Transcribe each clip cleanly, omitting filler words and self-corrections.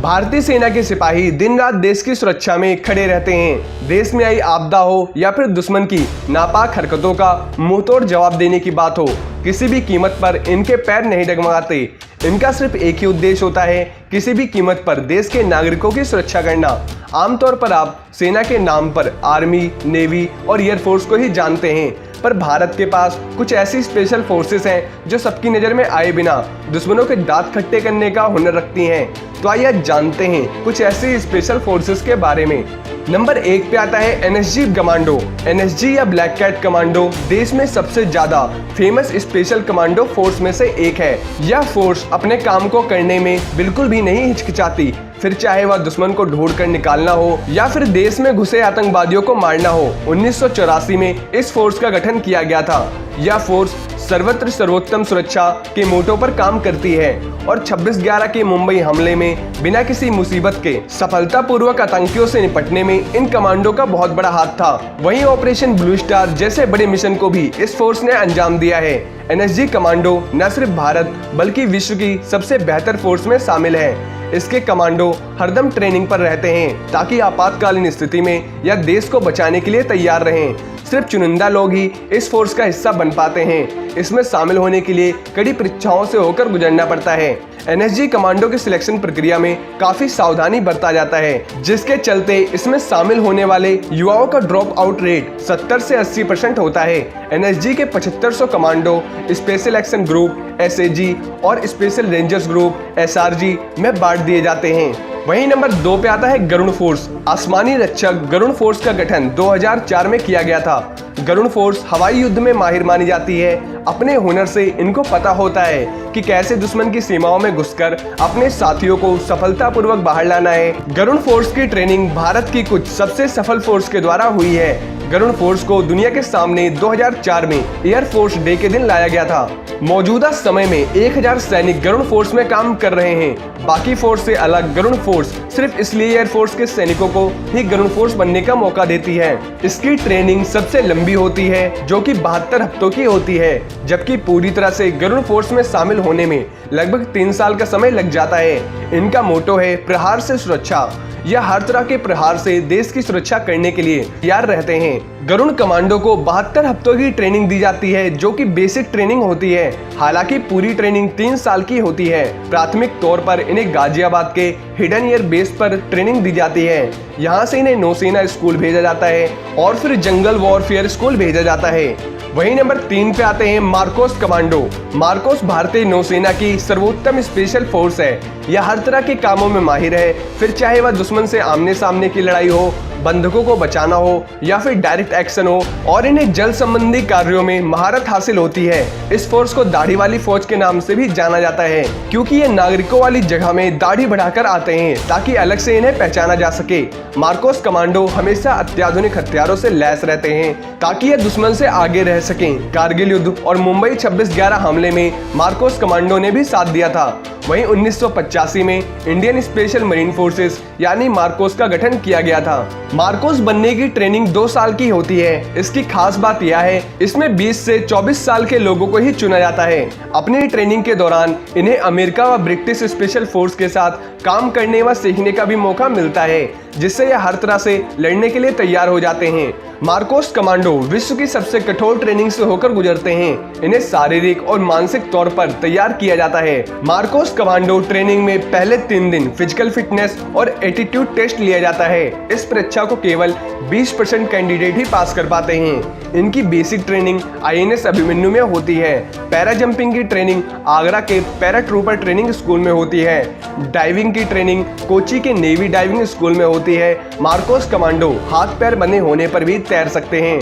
भारतीय सेना के सिपाही दिन रात देश की सुरक्षा में खड़े रहते हैं। देश में आई आपदा हो या फिर दुश्मन की नापाक हरकतों का मुंहतोड़ जवाब देने की बात हो, किसी भी कीमत पर इनके पैर नहीं डगमगाते। इनका सिर्फ एक ही उद्देश्य होता है, किसी भी कीमत पर देश के नागरिकों की सुरक्षा करना। आमतौर पर आप सेना के नाम पर आर्मी, नेवी और एयरफोर्स को ही जानते हैं, पर भारत के पास कुछ ऐसी स्पेशल फोर्सेस हैं जो सबकी नज़र में आए बिना दुश्मनों के दांत खट्टे करने का हुनर रखती हैं। तो आइए जानते हैं कुछ ऐसी स्पेशल फोर्सेस के बारे में। नंबर 1 पे आता है एनएसजी कमांडो। एनएसजी या ब्लैक कैट कमांडो देश में सबसे ज्यादा फेमस स्पेशल कमांडो फोर्स में से एक है। यह फोर्स अपने काम को करने में बिल्कुल भी नहीं हिचकिचाती, फिर चाहे वह दुश्मन को ढूंढ कर निकालना हो या फिर देश में घुसे आतंकवादियों को मारना हो। 1984 में इस फोर्स का गठन किया गया था। यह फोर्स सर्वत्र सर्वोत्तम सुरक्षा के मोटो पर काम करती है और 26/11 के मुंबई हमले में बिना किसी मुसीबत के सफलतापूर्वक आतंकियों से निपटने में इन कमांडो का बहुत बड़ा हाथ था। वहीं ऑपरेशन ब्लू स्टार जैसे बड़े मिशन को भी इस फोर्स ने अंजाम दिया है। एनएसजी कमांडो न सिर्फ भारत बल्कि विश्व की सबसे बेहतर फोर्स में शामिल है। इसके कमांडो हरदम ट्रेनिंग पर रहते हैं ताकि आपातकालीन स्थिति में या देश को बचाने के लिए तैयार रहें। सिर्फ चुनिंदा लोग ही इस फोर्स का हिस्सा बन पाते हैं। इसमें शामिल होने के लिए कड़ी परीक्षाओं से होकर गुजरना पड़ता है। एनएसजी कमांडो की सिलेक्शन प्रक्रिया में काफी सावधानी बरता जाता है, जिसके चलते इसमें शामिल होने वाले युवाओं का ड्रॉप आउट रेट 70 से 80% होता है। एनएसजी के 7500 commando special action group SAG और स्पेशल रेंजर्स ग्रुप एसआरजी में बांट दिए जाते हैं। वहीं नंबर 2 पे आता है गरुड़ फोर्स। आसमानी रक्षक गरुड़ फोर्स का गठन 2004 में किया गया था। गरुड़ फोर्स हवाई युद्ध में माहिर मानी जाती है। अपने हुनर से इनको पता होता है कि कैसे दुश्मन की सीमाओं में घुसकर अपने साथियों को सफलतापूर्वक बाहर लाना है। गरुड़ फोर्स की ट्रेनिंग भारत की कुछ सबसे सफल फोर्स के द्वारा हुई है। गरुड़ फोर्स को दुनिया के सामने 2004 में एयर फोर्स डे के दिन लाया गया था। मौजूदा समय में 1000 सैनिक गरुड़ फोर्स में काम कर रहे हैं। बाकी फोर्स से अलग गरुड़ फोर्स सिर्फ इसलिए एयर फोर्स के सैनिकों को ही गरुड़ फोर्स बनने का मौका देती है। इसकी ट्रेनिंग सबसे लंबी होती है, जो कि 72 हफ्तों की होती है, जबकि पूरी तरह से गरुड़ फोर्स में शामिल होने में लगभग 3 साल का समय लग जाता है। इनका मोटो है प्रहार से सुरक्षा। यह हर तरह के प्रहार से देश की सुरक्षा करने के लिए तैयार रहते हैं। गरुड़ कमांडो को 72 हफ्तों की ट्रेनिंग दी जाती है, जो कि बेसिक ट्रेनिंग होती है। हालांकि पूरी ट्रेनिंग 3 साल की होती है। प्राथमिक तौर पर इन्हें गाजियाबाद के हिडन एयर बेस पर ट्रेनिंग दी जाती है। यहाँ से इन्हें नौसेना स्कूल भेजा जाता है और फिर जंगल वॉरफेयर स्कूल भेजा जाता है। वहीं नंबर 3 पे आते हैं मार्कोस कमांडो। मार्कोस भारतीय नौसेना की सर्वोत्तम स्पेशल फोर्स है। यह हर तरह के कामों में माहिर है, फिर चाहे वह दुश्मन से आमने सामने की लड़ाई हो, बंधकों को बचाना हो या फिर डायरेक्ट एक्शन हो, और इन्हें जल संबंधी कार्यों में महारत हासिल होती है। इस फोर्स को दाढ़ी वाली फौज के नाम से भी जाना जाता है, क्योंकि ये नागरिकों वाली जगह में दाढ़ी बढ़ाकर आते हैं ताकि अलग से इन्हें पहचाना जा सके। मार्कोस कमांडो हमेशा अत्याधुनिक हथियारों से लैस रहते हैं ताकि ये दुश्मन से आगे रह सकें। कारगिल युद्ध और मुंबई 26/11 हमले में मार्कोस कमांडो ने भी साथ दिया था। वहीं 1985 में इंडियन स्पेशल मरीन फोर्सेस यानी मार्कोस का गठन किया गया था। मार्कोस बनने की ट्रेनिंग 2 साल की होती है। इसकी खास बात यह है, इसमें 20 से 24 साल के लोगों को ही चुना जाता है। अपनी ट्रेनिंग के दौरान इन्हें अमेरिका व ब्रिटिश स्पेशल फोर्स के साथ काम करने व सीखने का भी मौका मिलता है, जिससे यह हर तरह से लड़ने के लिए तैयार हो जाते हैं। मार्कोस कमांडो विश्व की सबसे कठोर ट्रेनिंग से होकर गुजरते हैं। इन्हें शारीरिक और मानसिक तौर पर तैयार किया जाता है। मार्कोस कमांडो ट्रेनिंग में पहले 3 दिन फिजिकल फिटनेस और एटीट्यूड टेस्ट लिया जाता है। इस परीक्षा को केवल 20% कैंडिडेट ही पास कर पाते हैं। इनकी बेसिक ट्रेनिंग आईएनएस अभिमन्यु में होती है। पैरा जंपिंग की ट्रेनिंग आगरा के पैरा ट्रूपर ट्रेनिंग स्कूल में होती है। डाइविंग की ट्रेनिंग कोची के नेवी डाइविंग स्कूल में होती है। मार्कोस कमांडो हाथ पैर बने होने पर भी तैर सकते हैं।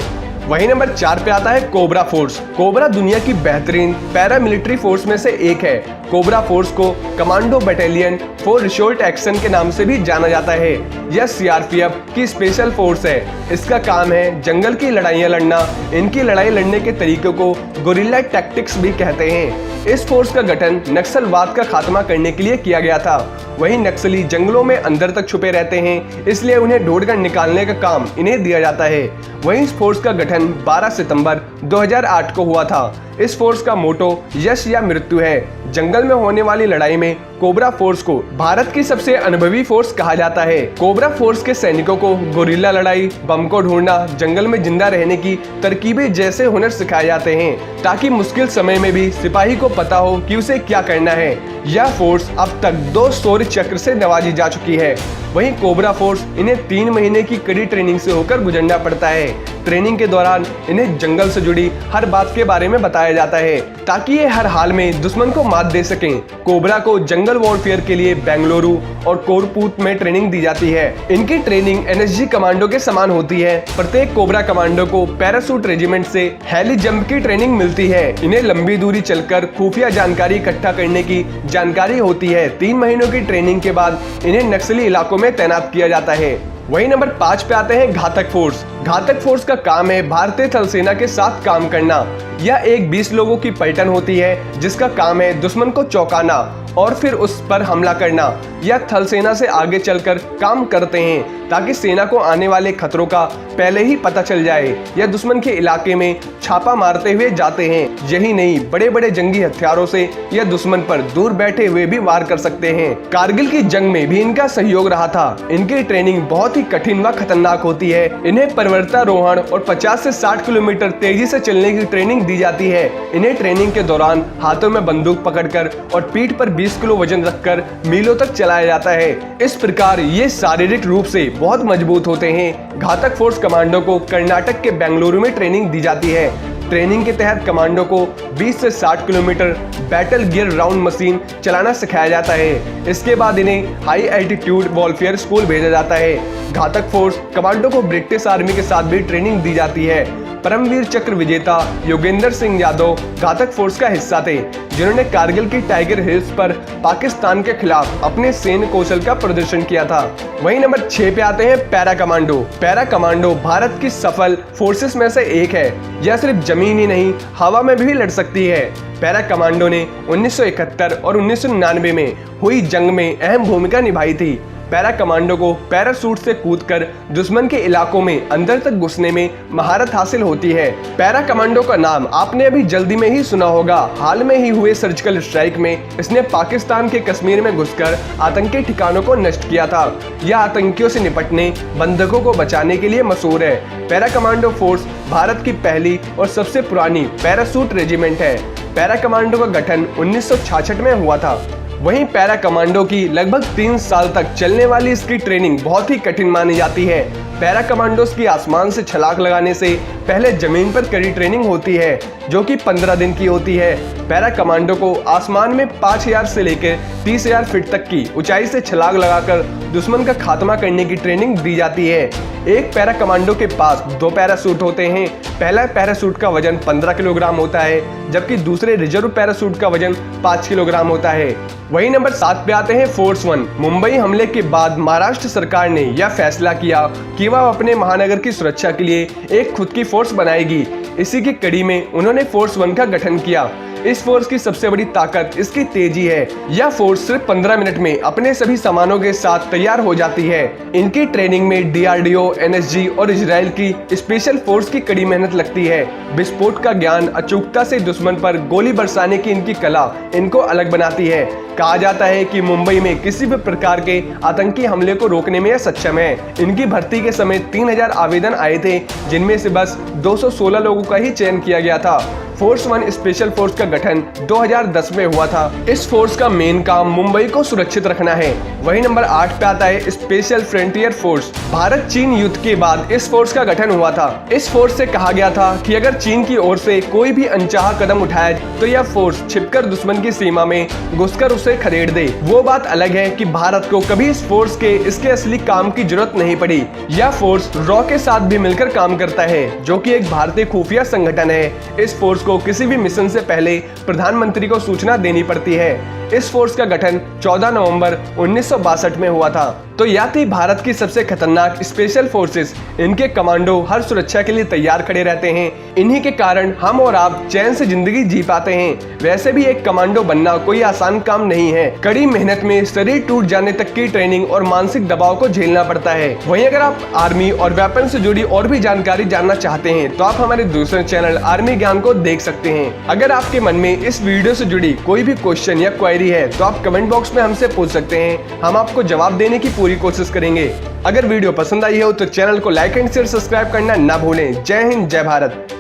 वहीं नंबर 4 पे आता है कोबरा फोर्स। कोबरा दुनिया की बेहतरीन पैरामिलिट्री फोर्स में से एक है। कोबरा फोर्स को commando battalion for resort action के नाम से भी जाना जाता है। यह सीआरपीएफ की स्पेशल फोर्स है। इसका काम है जंगल की लड़ाइयाँ लड़ना। इनकी लड़ाई लड़ने के तरीकों को गोरिल्ला टैक्टिक्स भी कहते हैं। इस फोर्स का गठन नक्सलवाद का खात्मा करने के लिए किया गया था। वहीं नक्सली जंगलों में अंदर तक छुपे रहते हैं, इसलिए उन्हें ढूंढकर निकालने का काम इन्हें दिया जाता है। वहीं इस फोर्स का गठन 12 सितंबर 2008 को हुआ था। इस फोर्स का मोटो यश या मृत्यु है। जंगल में होने वाली लड़ाई में कोबरा फोर्स को भारत की सबसे अनुभवी फोर्स कहा जाता है। कोबरा फोर्स के सैनिकों को गोरिल्ला लड़ाई, बम को ढूंढना, जंगल में जिंदा रहने की तरकीबें जैसे हुनर सिखाए जाते हैं ताकि मुश्किल समय में भी सिपाही को पता हो कि उसे क्या करना है। यह फोर्स अब तक 2 शौर्य चक्र से नवाजी जा चुकी है। वहीं कोबरा फोर्स इन्हें 3 महीने की कड़ी ट्रेनिंग से होकर गुजरना पड़ता है। ट्रेनिंग के दौरान इन्हें जंगल से जुड़ी हर बात के बारे में बताया जाता है ताकि ये हर हाल में दुश्मन को मात दे सकें। कोबरा को जंगल वॉरफेयर के लिए बेंगलुरु और कोरपुट में ट्रेनिंग दी जाती है। इनकी ट्रेनिंग एनएसजी कमांडो के समान होती है। प्रत्येक कोबरा कमांडो को पैराशूट रेजिमेंट से हेली जंप की ट्रेनिंग मिलती है। इन्हें लंबी दूरी चलकर खुफिया जानकारी इकट्ठा करने की जानकारी होती है। 3 महीनों की ट्रेनिंग के बाद इन्हें नक्सली इलाकों में तैनात किया जाता है। वही नंबर 5 पे आते हैं घातक फोर्स। घातक फोर्स का काम है भारतीय थल सेना के साथ काम करना। यह एक 20 लोगों की पलटन होती है जिसका काम है दुश्मन को चौंकाना और फिर उस पर हमला करना। यह थल सेना से आगे चलकर काम करते हैं ताकि सेना को आने वाले खतरों का पहले ही पता चल जाए। यह दुश्मन के इलाके में छापा मारते हुए जाते हैं। यही नहीं, बड़े बड़े जंगी हथियारों से यह दुश्मन पर दूर बैठे हुए भी वार कर सकते हैं। कारगिल की जंग में भी इनका सहयोग रहा था। इनकी ट्रेनिंग बहुत ही कठिन व खतरनाक होती है। इन्हें पर्वतारोहण और 50 से 60 किलोमीटर तेजी से चलने की ट्रेनिंग दी जाती है। इन्हें ट्रेनिंग के दौरान हाथों में बंदूक पकड़कर और पीठ पर 20 किलो वजन रखकर मीलों तक चलाया जाता है। इस प्रकार ये शारीरिक रूप से बहुत मजबूत होते हैं। घातक फोर्स कमांडो को कर्नाटक के बेंगलुरु में ट्रेनिंग दी जाती है। ट्रेनिंग के तहत कमांडो को 20 से 60 kilometre battle gear round machine चलाना सिखाया जाता है। इसके बाद इन्हें हाई एल्टीट्यूड वॉरफेयर स्कूल भेजा जाता है। घातक फोर्स कमांडो को ब्रिटिश आर्मी के साथ भी ट्रेनिंग दी जाती है। परमवीर चक्र विजेता योगेंद्र सिंह यादव घातक फोर्स का हिस्सा थे, जिन्होंने कारगिल की टाइगर हिल्स पर पाकिस्तान के खिलाफ अपने सैन्य कौशल का प्रदर्शन किया था। वहीं नंबर 6 पे आते हैं para commando. Para commando Bharat की सफल फोर्सेस में से एक है। यह सिर्फ जमीन ही नहीं, हवा में भी लड़ सकती है। पैरा कमांडो ने 1971 और 1999 में हुई जंग में अहम भूमिका निभाई थी। पैरा कमांडो को पैराशूट से कूदकर दुश्मन के इलाकों में अंदर तक घुसने में महारत हासिल होती है। पैरा कमांडो का नाम आपने अभी जल्दी में ही सुना होगा। हाल में ही हुए सर्जिकल स्ट्राइक में इसने पाकिस्तान के कश्मीर में घुसकर आतंकी ठिकानों को नष्ट किया था। यह आतंकियों से निपटने, बंधकों को बचाने के लिए मशहूर है। पैरा कमांडो फोर्स भारत की पहली और सबसे पुरानी पैराशूट रेजिमेंट है। पैरा कमांडो का गठन 1966 में हुआ था। वहीं पैरा कमांडो की लगभग 3 साल तक चलने वाली इसकी ट्रेनिंग बहुत ही कठिन मानी जाती है। पैरा कमांडोस की आसमान से छलांग लगाने से पहले जमीन पर कड़ी ट्रेनिंग होती है, जो कि 15 दिन की होती है। पैरा कमांडो को आसमान में 5000 से लेकर 30,000 फीट तक की ऊंचाई से छलांग लगाकर दुश्मन का खात्मा करने की ट्रेनिंग दी जाती है। एक पैरा कमांडो के पास 2 पैराशूट होते हैं। पहला पैराशूट का वजन 15 किलोग्राम होता है, जबकि दूसरे रिजर्व पैराशूट का वजन 5 किलोग्राम होता है। वहीं नंबर 7 पे आते हैं फोर्स 1। मुंबई हमले के बाद महाराष्ट्र सरकार ने यह फैसला किया कि वह अपने महानगर की सुरक्षा के लिए एक खुद की फोर्स बनाएगी। इसी की कड़ी में उन्होंने फोर्स 1 का गठन किया। इस फोर्स की सबसे बड़ी ताकत इसकी तेजी है। यह फोर्स सिर्फ 15 मिनट में अपने सभी सामानों के साथ तैयार हो जाती है। इनकी ट्रेनिंग में DRDO, NSG और इजराइल की स्पेशल फोर्स की कड़ी मेहनत लगती है। विस्फोट का ज्ञान, अचूकता से दुश्मन पर गोली बरसाने की इनकी कला इनको अलग बनाती है। कहा जाता है कि मुंबई में किसी भी प्रकार के आतंकी हमले को रोकने में यह सक्षम है। इनकी भर्ती के समय 3000 आवेदन आए थे, जिनमें से बस 216 लोगों का ही चयन किया गया था। फोर्स 1 स्पेशल फोर्स का गठन 2010 में हुआ था। इस फोर्स का मेन काम मुंबई को सुरक्षित रखना है। वही नंबर 8 पे आता है स्पेशल फ्रंटियर फोर्स। भारत चीन युद्ध के बाद इस फोर्स का गठन हुआ था। इस फोर्स से कहा गया था कि अगर चीन की ओर से कोई भी अनचाहा कदम उठाए तो यह फोर्स छिपकर दुश्मन की सीमा में घुसकर उसे खदेड़ दे। वो बात अलग है कि भारत को कभी इस फोर्स के इसके असली काम की जरूरत नहीं पड़ी। यह फोर्स रॉ के साथ भी मिलकर काम करता है, जो कि एक भारतीय खुफिया संगठन है। इस फोर्स को किसी भी मिशन से पहले प्रधानमंत्री को सूचना देनी पड़ती है। इस फोर्स का गठन 14 नवंबर 1962 में हुआ था। तो यह थी भारत की सबसे खतरनाक स्पेशल फोर्सेस। इनके कमांडो हर सुरक्षा के लिए तैयार खड़े रहते हैं। इन्हीं के कारण हम और आप चैन से जिंदगी जी पाते हैं। वैसे भी एक कमांडो बनना कोई आसान काम नहीं है। कड़ी मेहनत में शरीर टूट जाने तक की ट्रेनिंग और मानसिक दबाव को झेलना पड़ता है। वहीं अगर आप आर्मी और वेपन से जुड़ी और भी जानकारी जानना चाहते हैं तो आप हमारे दूसरे चैनल आर्मी ज्ञान को देख सकते हैं। अगर आपके मन में इस वीडियो से जुड़ी कोई भी क्वेश्चन या क्वेरी है तो आप कमेंट बॉक्स में हमसे पूछ सकते हैं। हम आपको जवाब देने की पूरी कोशिश करेंगे। अगर वीडियो पसंद आई हो तो चैनल को लाइक एंड शेयर सब्सक्राइब करना ना भूलें। जय हिंद, जय भारत।